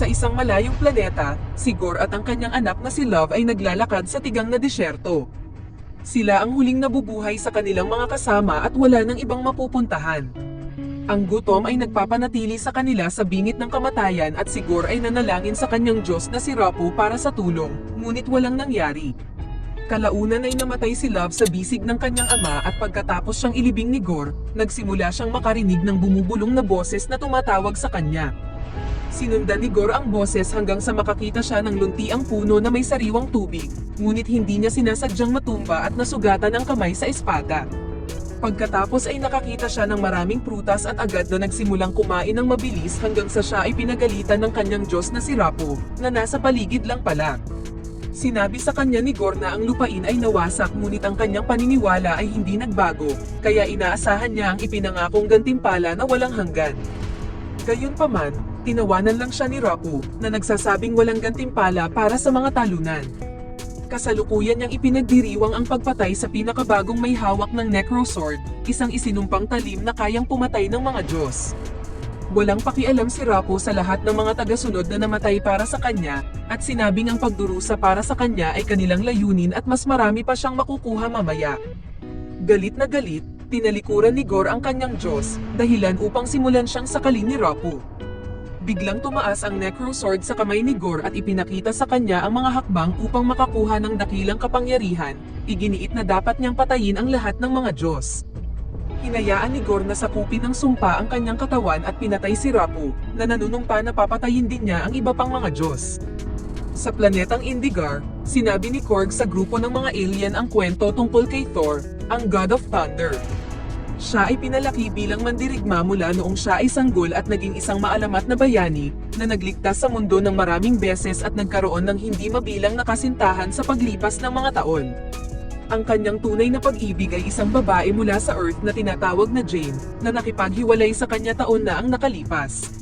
Sa isang malayong planeta, si Gore at ang kanyang anak na si Love ay naglalakad sa tigang na disyerto. Sila ang huling nabubuhay sa kanilang mga kasama at wala nang ibang mapupuntahan. Ang gutom ay nagpapanatili sa kanila sa bingit ng kamatayan at si Gore ay nanalangin sa kanyang Diyos na si Rapu para sa tulong, ngunit walang nangyari. Kalaunan ay namatay si Love sa bisig ng kanyang ama at pagkatapos siyang ilibing ni Gore, nagsimula siyang makarinig ng bumubulong na boses na tumatawag sa kanya. Sinundan ni Gore ang boses hanggang sa makakita siya ng luntiang puno na may sariwang tubig, ngunit hindi niya sinasadyang matumba at nasugatan ang kamay sa espada. Pagkatapos ay nakakita siya ng maraming prutas at agad na nagsimulang kumain ng mabilis hanggang sa siya ay pinagalitan ng kanyang Diyos na si Rapu, na nasa paligid lang pala. Sinabi sa kanya ni Gore na ang lupain ay nawasak ngunit ang kanyang paniniwala ay hindi nagbago, kaya inaasahan niya ang ipinangakong gantimpala na walang hanggan. Gayunpaman, tinawanan lang siya ni Rapu, na nagsasabing walang gantimpala para sa mga talunan. Kasalukuyan niyang ipinagdiriwang ang pagpatay sa pinakabagong may hawak ng Necrosword, isang isinumpang talim na kayang pumatay ng mga Diyos. Walang pakialam si Rapu sa lahat ng mga tagasunod na namatay para sa kanya, at sinabing ang pagdurusa para sa kanya ay kanilang layunin at mas marami pa siyang makukuha mamaya. Galit na galit, tinalikuran ni Gore ang kanyang Diyos, dahilan upang simulan siyang sakalin ni Rapu. Biglang tumaas ang Necrosword sa kamay ni Gore at ipinakita sa kanya ang mga hakbang upang makakuha ng dakilang kapangyarihan, iginiit na dapat niyang patayin ang lahat ng mga Diyos. Hinayaan ni Gore na sakupin ng sumpa ang kanyang katawan at pinatay si Rapu, na nanunumpa na papatayin din niya ang iba pang mga Diyos. Sa planetang Indigar, sinabi ni Korg sa grupo ng mga alien ang kwento tungkol kay Thor, ang God of Thunder. Siya ay pinalaki bilang mandirigma mula noong siya ay sanggol at naging isang maalamat na bayani, na nagligtas sa mundo ng maraming beses at nagkaroon ng hindi mabilang na kasintahan sa paglipas ng mga taon. Ang kanyang tunay na pag-ibig ay isang babae mula sa Earth na tinatawag na Jane, na nakipaghiwalay sa kanya taon na ang nakalipas.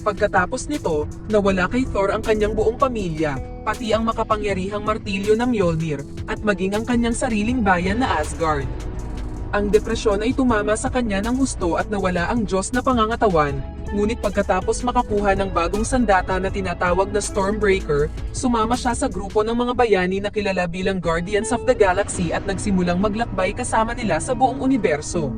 Pagkatapos nito, nawala kay Thor ang kanyang buong pamilya, pati ang makapangyarihang martilyo ng Mjolnir, at maging ang kanyang sariling bayan na Asgard. Ang depresyon ay tumama sa kanya ng husto at nawala ang Diyos na pangangatawan, ngunit pagkatapos makakuha ng bagong sandata na tinatawag na Stormbreaker, sumama siya sa grupo ng mga bayani na kilala bilang Guardians of the Galaxy at nagsimulang maglakbay kasama nila sa buong universo.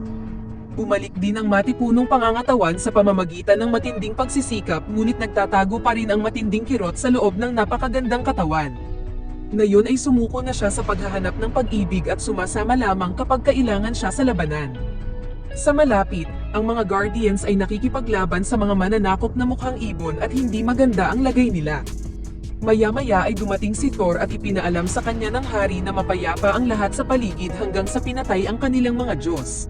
Bumalik din ang matipunong pangangatawan sa pamamagitan ng matinding pagsisikap, ngunit nagtatago pa rin ang matinding kirot sa loob ng napakagandang katawan. Ngayon ay sumuko na siya sa paghahanap ng pag-ibig at sumasama lamang kapag kailangan siya sa labanan. Sa malapit, ang mga Guardians ay nakikipaglaban sa mga mananakop na mukhang ibon at hindi maganda ang lagay nila. Maya-maya ay dumating si Thor at ipinaalam sa kanya ng hari na mapayapa ang lahat sa paligid hanggang sa pinatay ang kanilang mga Diyos.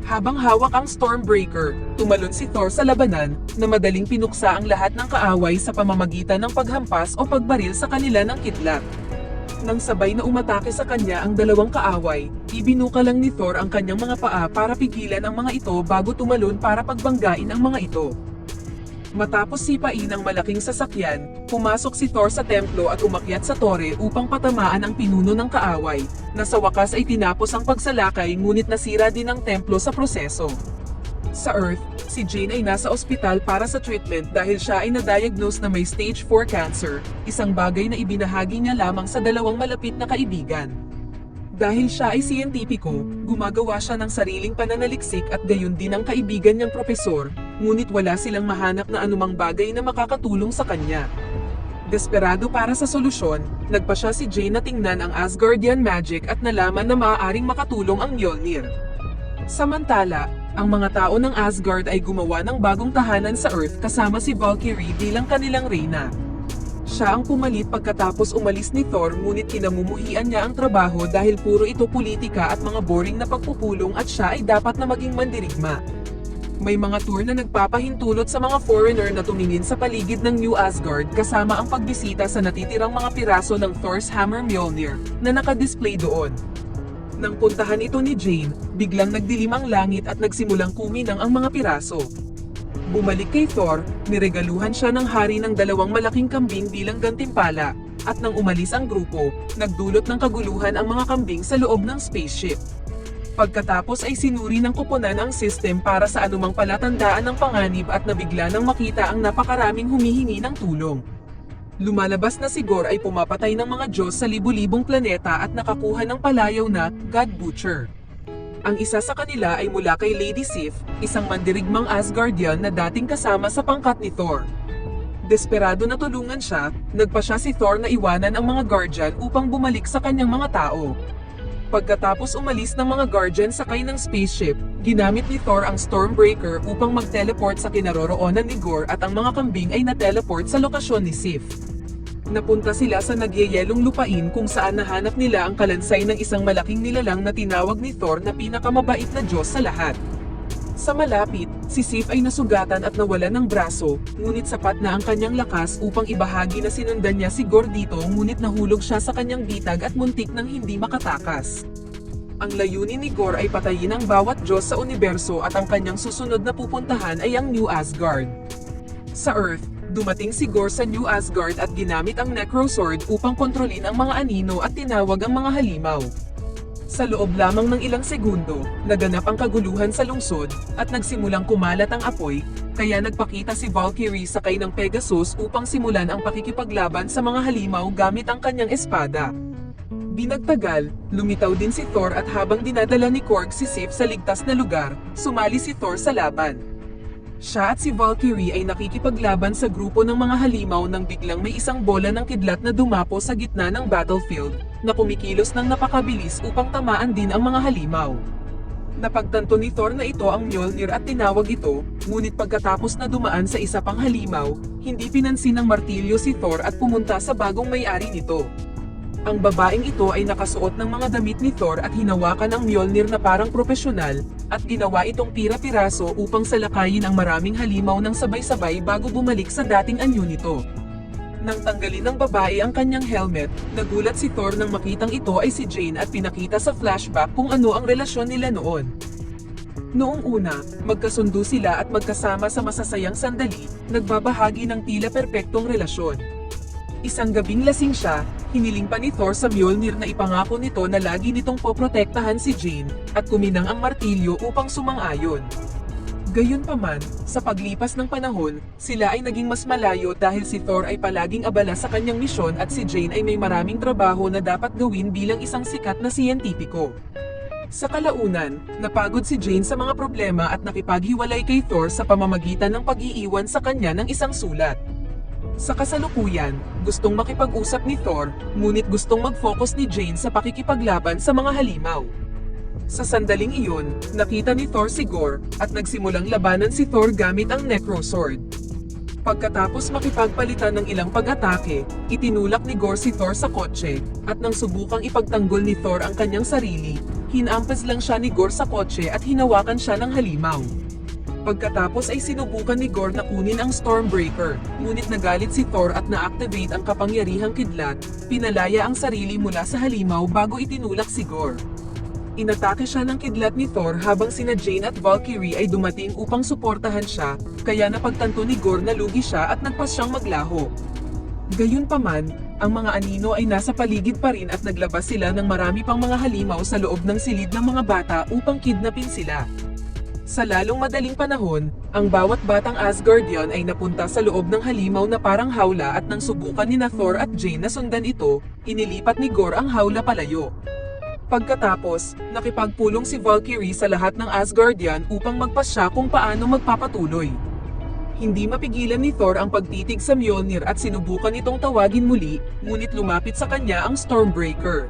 Habang hawak ang Stormbreaker, tumalon si Thor sa labanan, na madaling pinuksa ang lahat ng kaaway sa pamamagitan ng paghampas o pagbaril sa kanila ng kidlat. Nang sabay na umatake sa kanya ang dalawang kaaway, ibinuka lang ni Thor ang kanyang mga paa para pigilan ang mga ito bago tumalon para pagbanggain ang mga ito. Matapos sipain ang malaking sasakyan, pumasok si Thor sa templo at umakyat sa tore upang patamaan ang pinuno ng kaaway, na sa wakas ay tinapos ang pagsalakay ngunit nasira din ang templo sa proseso. Sa Earth, si Jane ay nasa ospital para sa treatment dahil siya ay na-diagnose na may stage 4 cancer, isang bagay na ibinahagi niya lamang sa dalawang malapit na kaibigan. Dahil siya ay siyentipiko, gumagawa siya ng sariling pananaliksik at gayon din ang kaibigan niyang propesor, ngunit wala silang mahanap na anumang bagay na makakatulong sa kanya. Desperado para sa solusyon, nagpa siya si Jane na tingnan ang Asgardian magic at nalaman na maaaring makatulong ang Mjolnir. Samantala, ang mga tao ng Asgard ay gumawa ng bagong tahanan sa Earth kasama si Valkyrie bilang kanilang reyna. Siya ang pumalit pagkatapos umalis ni Thor ngunit kinamumuhian niya ang trabaho dahil puro ito politika at mga boring na pagpupulong at siya ay dapat na maging mandirigma. May mga tour na nagpapahintulot sa mga foreigner na tumingin sa paligid ng New Asgard kasama ang pagbisita sa natitirang mga piraso ng Thor's Hammer Mjolnir na nakadisplay doon. Nang puntahan ito ni Jane, biglang nagdilim ang langit at nagsimulang kuminang ang mga piraso. Bumalik kay Thor, niregaluhan siya ng hari ng dalawang malaking kambing bilang gantimpala, at nang umalis ang grupo, nagdulot ng kaguluhan ang mga kambing sa loob ng spaceship. Pagkatapos ay sinuri ng koponan ang system para sa anumang palatandaan ng panganib at nabigla nang makita ang napakaraming humihingi ng tulong. Lumalabas na si Gore ay pumapatay ng mga Diyos sa libu-libong planeta at nakakuha ng palayaw na God Butcher. Ang isa sa kanila ay mula kay Lady Sif, isang mandirigmang Asgardian na dating kasama sa pangkat ni Thor. Desperado na tulungan siya, nagpa siya si Thor na iwanan ang mga Guardian upang bumalik sa kanyang mga tao. Pagkatapos umalis ng mga Guardian sakay ng spaceship, ginamit ni Thor ang Stormbreaker upang mag-teleport sa kinaroroonan ni Gore at ang mga kambing ay na-teleport sa lokasyon ni Sif. Napunta sila sa nagyayelong lupain kung saan nahanap nila ang kalansay ng isang malaking nilalang na tinawag ni Thor na pinakamabait na Diyos sa lahat. Sa malapit, si Sif ay nasugatan at nawalan ng braso, ngunit sapat na ang kanyang lakas upang ibahagi na sinundan niya si Gore dito ngunit nahulog siya sa kanyang bitag at muntik nang hindi makatakas. Ang layunin ni Gore ay patayin ang bawat Diyos sa universo at ang kanyang susunod na pupuntahan ay ang New Asgard. Sa Earth, dumating si Gore sa New Asgard at ginamit ang Necrosword upang kontrolin ang mga anino at tinawag ang mga halimaw. Sa loob lamang ng ilang segundo, naganap ang kaguluhan sa lungsod, at nagsimulang kumalat ang apoy, kaya nagpakita si Valkyrie sakay ng Pegasus upang simulan ang pakikipaglaban sa mga halimaw gamit ang kanyang espada. Binagtagal, lumitaw din si Thor at habang dinadala ni Korg si Sif sa ligtas na lugar, sumali si Thor sa laban. Siya at si Valkyrie ay nakikipaglaban sa grupo ng mga halimaw nang biglang may isang bola ng kidlat na dumapo sa gitna ng battlefield, na kumikilos ng napakabilis upang tamaan din ang mga halimaw. Napagtanto ni Thor na ito ang Mjolnir at tinawag ito, ngunit pagkatapos na dumaan sa isa pang halimaw, hindi pinansin ng martilyo si Thor at pumunta sa bagong may-ari nito. Ang babaeng ito ay nakasuot ng mga damit ni Thor at hinawakan ang Mjolnir na parang profesional, at ginawa itong pira-piraso upang salakayin ang maraming halimaw ng sabay-sabay bago bumalik sa dating anyo nito. Nang tanggalin ng babae ang kanyang helmet, nagulat si Thor nang makitang ito ay si Jane at pinakita sa flashback kung ano ang relasyon nila noon. Noong una, magkasundo sila at magkasama sa masasayang sandali, nagbabahagi ng tila perpektong relasyon. Isang gabing lasing siya, hiniling pa ni Thor sa Mjolnir na ipangako nito na lagi nitong poprotektahan si Jane, at kuminang ang martilyo upang sumang-ayon. Gayunpaman, sa paglipas ng panahon, sila ay naging mas malayo dahil si Thor ay palaging abala sa kanyang misyon at si Jane ay may maraming trabaho na dapat gawin bilang isang sikat na siyentipiko. Sa kalaunan, napagod si Jane sa mga problema at nakipaghiwalay kay Thor sa pamamagitan ng pag-iiwan sa kanya ng isang sulat. Sa kasalukuyan, gustong makipag-usap ni Thor, ngunit gustong mag-focus ni Jane sa pakikipaglaban sa mga halimaw. Sa sandaling iyon, nakita ni Thor si Gore, at nagsimulang labanan si Thor gamit ang Necrosword. Pagkatapos makipagpalitan ng ilang pag-atake, itinulak ni Gore si Thor sa kotse, at nang subukang ipagtanggol ni Thor ang kanyang sarili, hinampas lang siya ni Gore sa kotse at hinawakan siya ng halimaw. Pagkatapos ay sinubukan ni Gore na kunin ang Stormbreaker, ngunit nagalit si Thor at na-activate ang kapangyarihang kidlat, pinalaya ang sarili mula sa halimaw bago itinulak si Gore. Inatake siya ng kidlat ni Thor habang sina Jane at Valkyrie ay dumating upang suportahan siya, kaya napagtanto ni Gore na lugi siya at nagpas siyang maglaho. Gayunpaman, ang mga anino ay nasa paligid pa rin at naglabas sila ng marami pang mga halimaw sa loob ng silid ng mga bata upang kidnapin sila. Sa lalong madaling panahon, ang bawat batang Asgardian ay napunta sa loob ng halimaw na parang hawla at nang subukan ni Thor at Jane na sundan ito, inilipat ni Gore ang hawla palayo. Pagkatapos, nakipagpulong si Valkyrie sa lahat ng Asgardian upang magpasya kung paano magpapatuloy. Hindi mapigilan ni Thor ang pagtitig sa Mjolnir at sinubukan itong tawagin muli, ngunit lumapit sa kanya ang Stormbreaker.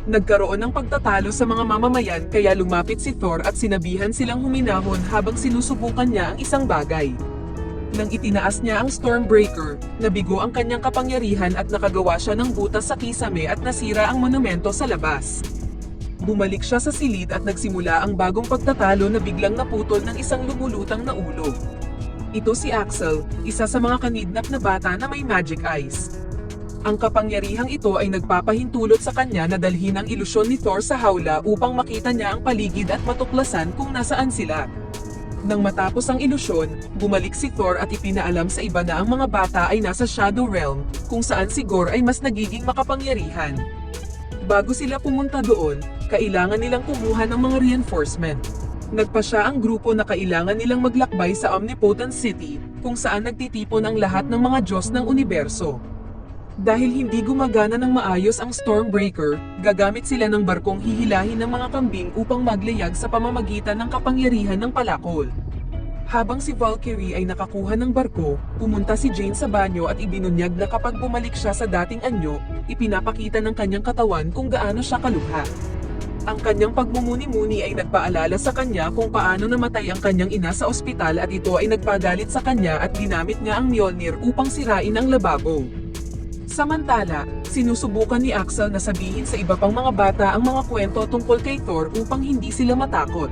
Nagkaroon ng pagtatalo sa mga mamamayan kaya lumapit si Thor at sinabihan silang huminahon habang sinusubukan niya ang isang bagay. Nang itinaas niya ang Stormbreaker, nabigo ang kanyang kapangyarihan at nakagawa siya ng butas sa kisame at nasira ang monumento sa labas. Bumalik siya sa silid at nagsimula ang bagong pagtatalo na biglang naputol ng isang lumulutang na ulo. Ito si Axel, isa sa mga kanidnap na bata na may magic eyes. Ang kapangyarihang ito ay nagpapahintulot sa kanya na dalhin ang ilusyon ni Thor sa hawla upang makita niya ang paligid at matuklasan kung nasaan sila. Nang matapos ang ilusyon, bumalik si Thor at ipinaalam sa iba na ang mga bata ay nasa Shadow Realm, kung saan si Gore ay mas nagiging makapangyarihan. Bago sila pumunta doon, kailangan nilang kumuha ng mga reinforcement. Nagpasya ang grupo na kailangan nilang maglakbay sa Omnipotent City, kung saan nagtitipon ang lahat ng mga Diyos ng universo. Dahil hindi gumagana ng maayos ang Stormbreaker, gagamit sila ng barkong hihilahin ng mga kambing upang maglayag sa pamamagitan ng kapangyarihan ng palakol. Habang si Valkyrie ay nakakuha ng barko, pumunta si Jane sa banyo at ibinunyag na kapag bumalik siya sa dating anyo, ipinapakita ng kanyang katawan kung gaano siya kalubha. Ang kanyang pagmumuni-muni ay nagpaalala sa kanya kung paano namatay ang kanyang ina sa ospital at ito ay nagpagalit sa kanya at ginamit niya ang Mjolnir upang sirain ang lababo. Samantala, sinusubukan ni Axel na sabihin sa iba pang mga bata ang mga kwento tungkol kay Thor upang hindi sila matakot.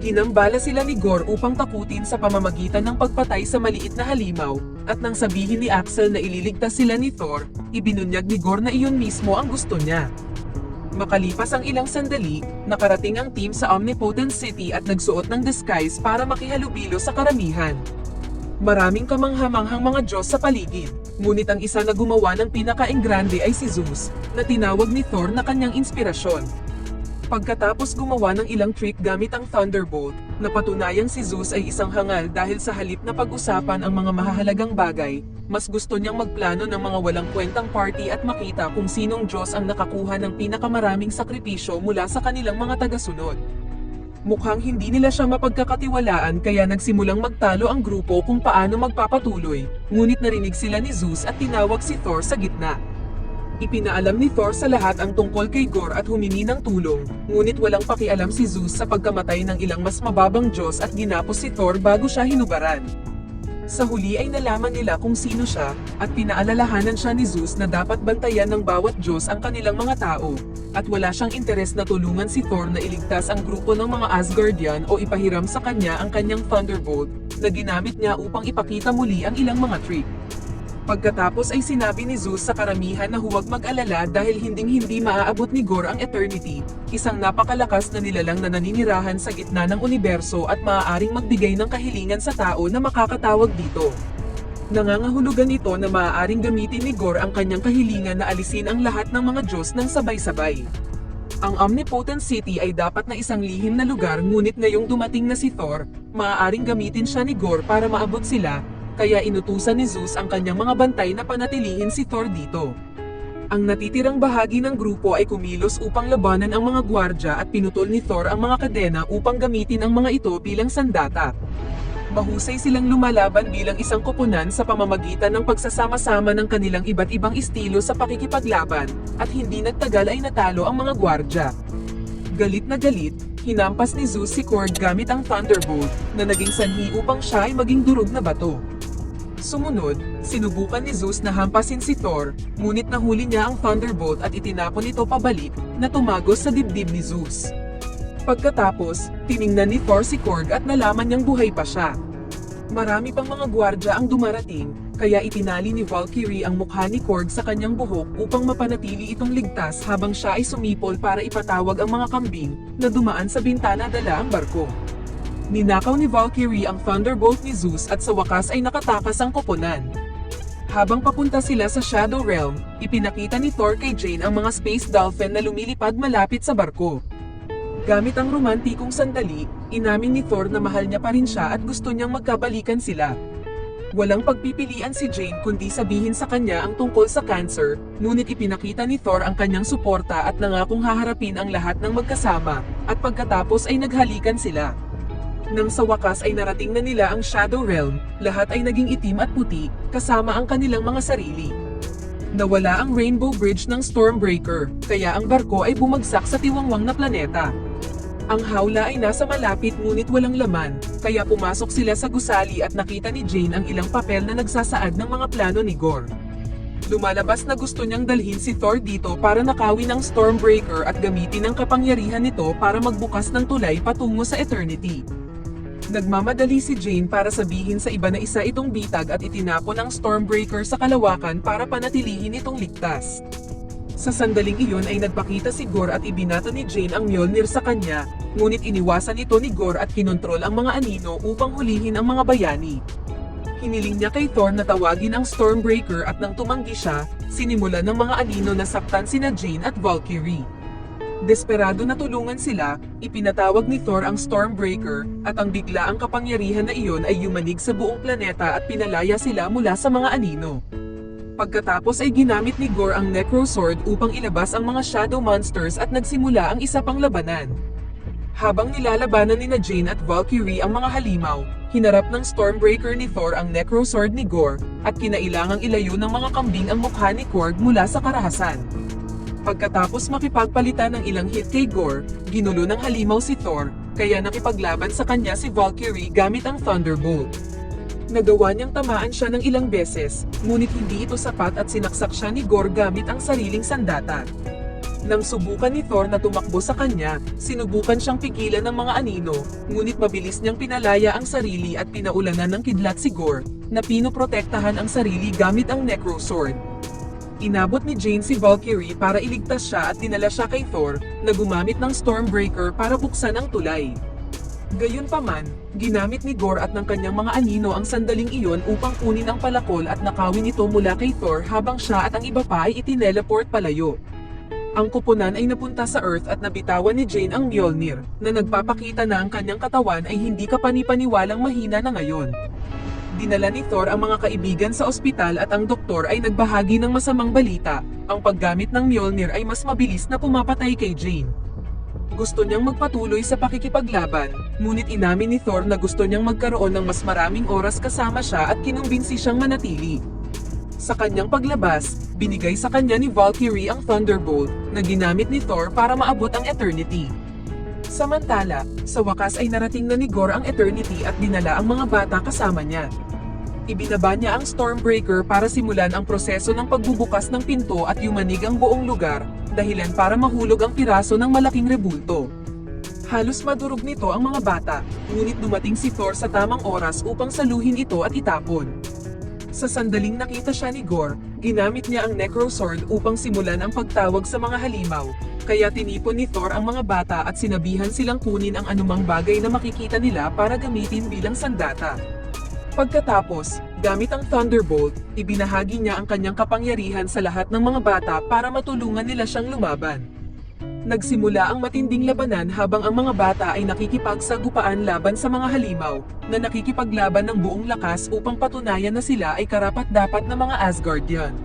Ginambala sila ni Gore upang takutin sa pamamagitan ng pagpatay sa maliit na halimaw, at nang sabihin ni Axel na ililigtas sila ni Thor, ibinunyag ni Gore na iyon mismo ang gusto niya. Makalipas ang ilang sandali, nakarating ang team sa Omnipotent City at nagsuot ng disguise para makihalubilo sa karamihan. Maraming kamanghamanghang mga Diyos sa paligid, ngunit ang isa na gumawa ng pinaka-enggrande ay si Zeus, na tinawag ni Thor na kanyang inspirasyon. Pagkatapos gumawa ng ilang trick gamit ang Thunderbolt, napatunayang si Zeus ay isang hangal dahil sa halip na pag-usapan ang mga mahahalagang bagay, mas gusto niyang magplano ng mga walang kwentang party at makita kung sinong Diyos ang nakakuha ng pinakamaraming sakripisyo mula sa kanilang mga tagasunod. Mukhang hindi nila siya mapagkakatiwalaan kaya nagsimulang magtalo ang grupo kung paano magpapatuloy, ngunit narinig sila ni Zeus at tinawag si Thor sa gitna. Ipinaalam ni Thor sa lahat ang tungkol kay Gore at humingi ng tulong, ngunit walang pakialam si Zeus sa pagkamatay ng ilang mas mababang Diyos at ginapos si Thor bago siya hinubaran. Sa huli ay nalaman nila kung sino siya, at pinaalalahanan siya ni Zeus na dapat bantayan ng bawat Diyos ang kanilang mga tao, at wala siyang interes na tulungan si Thor na iligtas ang grupo ng mga Asgardian o ipahiram sa kanya ang kanyang Thunderbolt, na ginamit niya upang ipakita muli ang ilang mga trick. Pagkatapos ay sinabi ni Zeus sa karamihan na huwag mag-alala dahil hinding-hindi maaabot ni Gore ang Eternity, isang napakalakas na nilalang na naninirahan sa gitna ng universo at maaaring magbigay ng kahilingan sa tao na makakatawag dito. Nangangahulugan ito na maaaring gamitin ni Gore ang kanyang kahilingan na alisin ang lahat ng mga Diyos ng sabay-sabay. Ang Omnipotent City ay dapat na isang lihim na lugar ngunit ngayong dumating na si Thor, maaaring gamitin siya ni Gore para maabot sila, kaya inutusan ni Zeus ang kanyang mga bantay na panatilihin si Thor dito. Ang natitirang bahagi ng grupo ay kumilos upang labanan ang mga gwardya at pinutol ni Thor ang mga kadena upang gamitin ang mga ito bilang sandata. Mahusay silang lumalaban bilang isang koponan sa pamamagitan ng pagsasama-sama ng kanilang iba't ibang estilo sa pakikipaglaban, at hindi nagtagal ay natalo ang mga gwardya. Galit na galit, hinampas ni Zeus si Korg gamit ang Thunderbolt, na naging sanhi upang siya ay maging durog na bato. Sumunod, sinubukan ni Zeus na hampasin si Thor, ngunit nahuli niya ang Thunderbolt at itinapon ito pabalik, na tumagos sa dibdib ni Zeus. Pagkatapos, tiningnan ni Thor si Korg at nalaman niyang buhay pa siya. Marami pang mga gwardya ang dumarating, kaya itinali ni Valkyrie ang mukha ni Korg sa kanyang buhok upang mapanatili itong ligtas habang siya ay sumipol para ipatawag ang mga kambing, na dumaan sa bintana dala ang barko. Ninakaw ni Valkyrie ang Thunderbolt ni Zeus at sa wakas ay nakatakas ang koponan. Habang papunta sila sa Shadow Realm, ipinakita ni Thor kay Jane ang mga Space Dolphin na lumilipad malapit sa barko. Gamit ang romantikong sandali, inamin ni Thor na mahal niya pa rin siya at gusto niyang magkabalikan sila. Walang pagpipilian si Jane kundi sabihin sa kanya ang tungkol sa cancer, ngunit ipinakita ni Thor ang kanyang suporta at nangakong haharapin ang lahat ng magkasama, at pagkatapos ay naghalikan sila. Nang sa wakas ay narating na nila ang Shadow Realm, lahat ay naging itim at puti, kasama ang kanilang mga sarili. Nawala ang Rainbow Bridge ng Stormbreaker, kaya ang barko ay bumagsak sa tiwangwang na planeta. Ang hawla ay nasa malapit ngunit walang laman, kaya pumasok sila sa gusali at nakita ni Jane ang ilang papel na nagsasaad ng mga plano ni Gore. Lumalabas na gusto niyang dalhin si Thor dito para nakawin ang Stormbreaker at gamitin ang kapangyarihan nito para magbukas ng tulay patungo sa Eternity. Nagmamadali si Jane para sabihin sa iba na isa itong bitag at itinapon ang Stormbreaker sa kalawakan para panatilihin itong ligtas. Sa sandaling iyon ay nagpakita si Gore at ibinato ni Jane ang Mjolnir sa kanya, ngunit iniwasan ito ni Gore at kinontrol ang mga anino upang hulihin ang mga bayani. Hiniling niya kay Thor na tawagin ang Stormbreaker at nang tumanggi siya, sinimulan ng mga anino na saktan sina Jane at Valkyrie. Desperado na tulungan sila, ipinatawag ni Thor ang Stormbreaker, at ang biglaang kapangyarihan na iyon ay yumanig sa buong planeta at pinalaya sila mula sa mga anino. Pagkatapos ay ginamit ni Gorr ang Necro Sword upang ilabas ang mga Shadow Monsters at nagsimula ang isa pang labanan. Habang nilalabanan ni Jane at Valkyrie ang mga halimaw, hinarap ng Stormbreaker ni Thor ang Necro Sword ni Gorr at kinailangang ilayo ng mga kambing ang mukha ni Korg mula sa karahasan. Pagkatapos makipagpalitan ng ilang hit kay Gorr, ginulo ng halimaw si Thor, kaya nakipaglaban sa kanya si Valkyrie gamit ang Thunderbolt. Nagawa niyang tamaan siya ng ilang beses, ngunit hindi ito sapat at sinaksak siya ni Gorr gamit ang sariling sandata. Nang subukan ni Thor na tumakbo sa kanya, sinubukan siyang pigilan ng mga anino, ngunit mabilis niyang pinalaya ang sarili at pinaulanan ng kidlat si Gorr, na pinoprotektahan ang sarili gamit ang Necro Sword. Inabot ni Jane si Valkyrie para iligtas siya at dinala siya kay Thor, na gumamit ng Stormbreaker para buksan ang tulay. Gayunpaman, ginamit ni Gorr at ng kanyang mga anino ang sandaling iyon upang kunin ang palakol at nakawin ito mula kay Thor habang siya at ang iba pa ay itineleport palayo. Ang kuponan ay napunta sa Earth at nabitawan ni Jane ang Mjolnir, na nagpapakita na ang kanyang katawan ay hindi kapanipaniwalang mahina na ngayon. Dinala ni Thor ang mga kaibigan sa ospital at ang doktor ay nagbahagi ng masamang balita, ang paggamit ng Mjolnir ay mas mabilis na pumapatay kay Jane. Gusto niyang magpatuloy sa pakikipaglaban, ngunit inamin ni Thor na gusto niyang magkaroon ng mas maraming oras kasama siya at kinumbinsi siyang manatili. Sa kanyang paglabas, binigay sa kanya ni Valkyrie ang Thunderbolt, na ginamit ni Thor para maabot ang Eternity. Samantala, sa wakas ay narating na ni Gorr ang Eternity at dinala ang mga bata kasama niya. Ibinaba niya ang Stormbreaker para simulan ang proseso ng pagbubukas ng pinto at yumanig ang buong lugar, dahilan para mahulog ang piraso ng malaking rebulto. Halos madurog nito ang mga bata, ngunit dumating si Thor sa tamang oras upang saluhin ito at itapon. Sa sandaling nakita siya ni Gorr, ginamit niya ang Necro Sword upang simulan ang pagtawag sa mga halimaw, kaya tinipon ni Thor ang mga bata at sinabihan silang kunin ang anumang bagay na makikita nila para gamitin bilang sandata. Pagkatapos, gamit ang Thunderbolt, ibinahagi niya ang kanyang kapangyarihan sa lahat ng mga bata para matulungan nila siyang lumaban. Nagsimula ang matinding labanan habang ang mga bata ay nakikipagsagupaan laban sa mga halimaw, na nakikipaglaban ng buong lakas upang patunayan na sila ay karapat-dapat na mga Asgardian.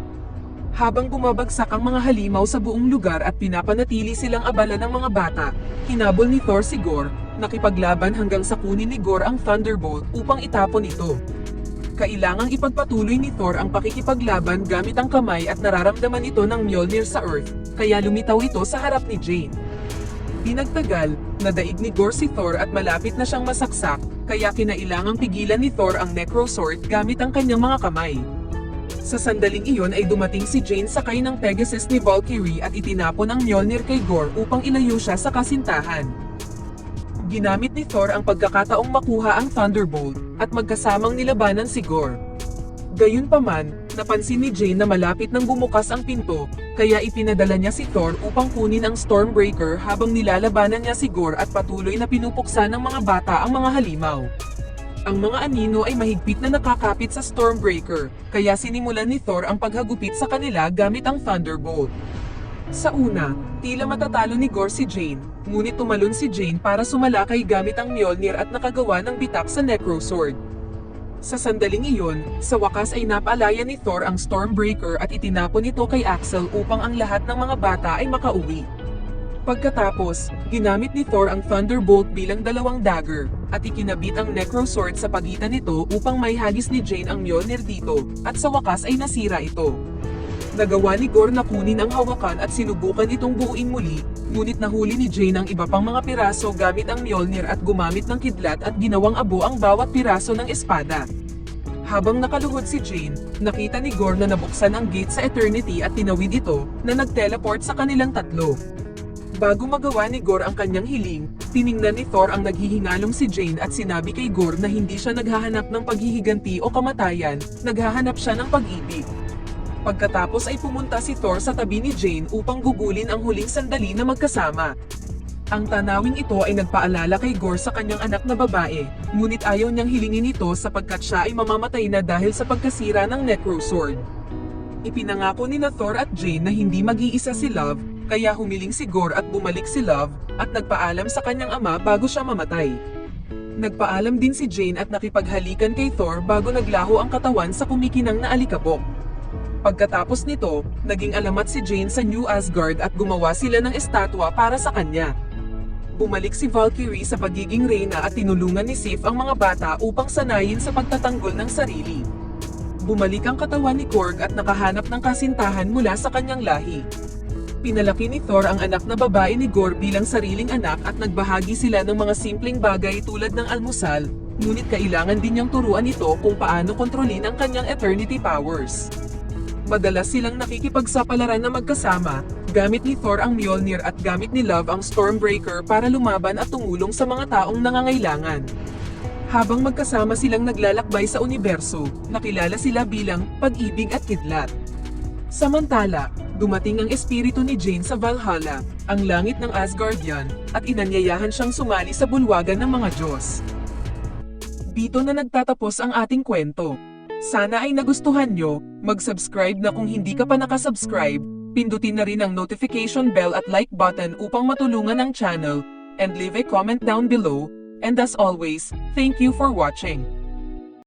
Habang bumabagsak ang mga halimaw sa buong lugar at pinapanatili silang abala ng mga bata, hinabol ni Thor si Gorr, nakipaglaban hanggang sa kunin ni Gorr ang Thunderbolt upang itapon ito. Kailangang ipagpatuloy ni Thor ang pakikipaglaban gamit ang kamay at nararamdaman ito ng Mjolnir sa Earth, kaya lumitaw ito sa harap ni Jane. Di nagtagal, nadaig ni Gorr si Thor at malapit na siyang masaksak, kaya kinailangang pigilan ni Thor ang Necro Sword gamit ang kanyang mga kamay. Sa sandaling iyon ay dumating si Jane sakay ng Pegasus ni Valkyrie at itinapon ang Mjolnir kay Gorr upang ilayo siya sa kasintahan. Ginamit ni Thor ang pagkakataong makuha ang Thunderbolt, at magkasamang nilabanan si Gorr. Gayunpaman, napansin ni Jane na malapit nang bumukas ang pinto, kaya ipinadala niya si Thor upang kunin ang Stormbreaker habang nilalabanan niya si Gorr at patuloy na pinupuksa ng mga bata ang mga halimaw. Ang mga anino ay mahigpit na nakakapit sa Stormbreaker, kaya sinimulan ni Thor ang paghagupit sa kanila gamit ang Thunderbolt. Sa una, tila matatalo ni Gorr si Jane, ngunit tumalon si Jane para sumalakay gamit ang Mjolnir at nakagawa ng bitak sa Necro Sword. Sa sandaling iyon, sa wakas ay napaalaya ni Thor ang Stormbreaker at itinapon ito kay Axel upang ang lahat ng mga bata ay makauwi. Pagkatapos, ginamit ni Thor ang Thunderbolt bilang dalawang dagger, at ikinabit ang Necro Sword sa pagitan nito upang maihagis ni Jane ang Mjolnir dito, at sa wakas ay nasira ito. Nagawa ni Gorr na kunin ang hawakan at sinubukan itong buuin muli, ngunit nahuli ni Jane ang iba pang mga piraso gamit ang Mjolnir at gumamit ng kidlat at ginawang abo ang bawat piraso ng espada. Habang nakaluhod si Jane, nakita ni Gorr na nabuksan ang gate sa Eternity at tinawid ito, na nag-teleport sa kanilang tatlo. Bago magawa ni Gorr ang kanyang hiling, tiningnan ni Thor ang naghihingalong si Jane at sinabi kay Gorr na hindi siya naghahanap ng paghihiganti o kamatayan, naghahanap siya ng pag-ibig. Pagkatapos ay pumunta si Thor sa tabi ni Jane upang gugulin ang huling sandali na magkasama. Ang tanawing ito ay nagpaalala kay Gorr sa kanyang anak na babae, ngunit ayaw niyang hilingin ito sapagkat siya ay mamamatay na dahil sa pagkasira ng Necrosword. Ipinangako ni Thor at Jane na hindi mag-iisa si Love, kaya humiling si Gorr at bumalik si Love, at nagpaalam sa kanyang ama bago siya mamatay. Nagpaalam din si Jane at nakipaghalikan kay Thor bago naglaho ang katawan sa kumikinang na alikabok. Pagkatapos nito, naging alamat si Jane sa New Asgard at gumawa sila ng estatwa para sa kanya. Bumalik si Valkyrie sa pagiging reyna at tinulungan ni Sif ang mga bata upang sanayin sa pagtatanggol ng sarili. Bumalik ang katawan ni Korg at nakahanap ng kasintahan mula sa kanyang lahi. Pinalaki ni Thor ang anak na babae ni Gorr bilang sariling anak at nagbahagi sila ng mga simpleng bagay tulad ng almusal, ngunit kailangan din niyang turuan ito kung paano kontrolin ang kanyang eternity powers. Madalas silang nakikipagsapalaran na magkasama, gamit ni Thor ang Mjolnir at gamit ni Love ang Stormbreaker para lumaban at tumulong sa mga taong nangangailangan. Habang magkasama silang naglalakbay sa universo, nakilala sila bilang pag-ibig at kidlat. Samantala, dumating ang espiritu ni Jane sa Valhalla, ang langit ng Asgardian, at inanyayahan siyang sumali sa bulwagan ng mga Diyos. Dito na nagtatapos ang ating kwento. Sana ay nagustuhan nyo, mag-subscribe na kung hindi ka pa nakasubscribe, pindutin na rin ang notification bell at like button upang matulungan ang channel, and leave a comment down below, and as always, thank you for watching.